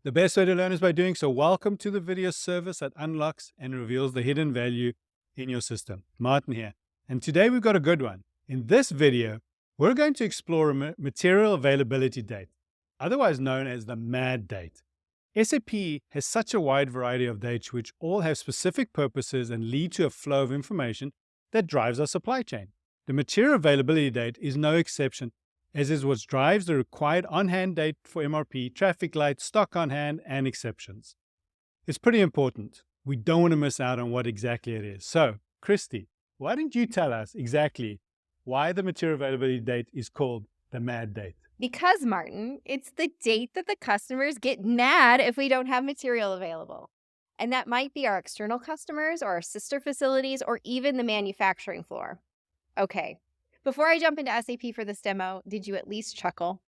The best way to learn is by doing so. Welcome to the video service that unlocks and reveals the hidden value in your system. Martin here. And today we've got a good one. In this video, we're going to explore a material availability date, otherwise known as the MAD date. SAP has such a wide variety of dates which all have specific purposes and lead to a flow of information that drives our supply chain. The material availability date is no exception, as is what drives the required on-hand date for MRP, traffic lights, stock on hand, and exceptions. It's pretty important. We don't want to miss out on what exactly it is. So, Christy, why don't you tell us exactly why the material availability date is called the MAD date? Because, Martin, it's the date that the customers get mad if we don't have material available. And that might be our external customers or our sister facilities or even the manufacturing floor. Okay, before I jump into SAP for this demo, did you at least chuckle?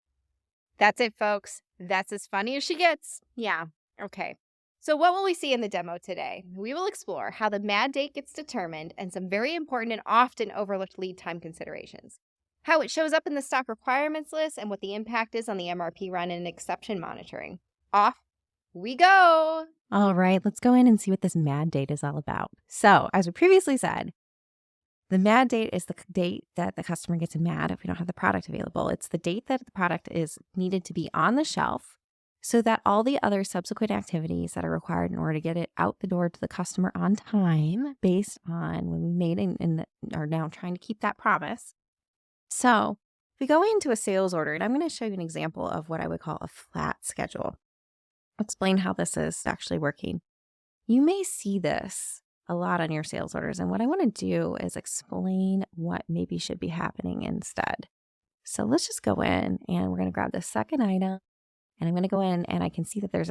That's it, folks. That's as funny as she gets. Yeah, okay. So what will we see in the demo today? We will explore how the MAD date gets determined and some very important and often overlooked lead time considerations. How it shows up in the stock requirements list and what the impact is on the MRP run and exception monitoring. Off we go. All right, let's go in and see what this MAD date is all about. So, as we previously said, the MAD date is the date that the customer gets mad if we don't have the product available. It's the date that the product is needed to be on the shelf so that all the other subsequent activities that are required in order to get it out the door to the customer on time, based on when we made it and are now trying to keep that promise. So, if we go into a sales order, and I'm going to show you an example of what I would call a flat schedule. I'll explain how this is actually working. You may see this a lot on your sales orders. And what I want to do is explain what maybe should be happening instead. So let's just go in and we're going to grab the second item and I'm going to go in and I can see that there's a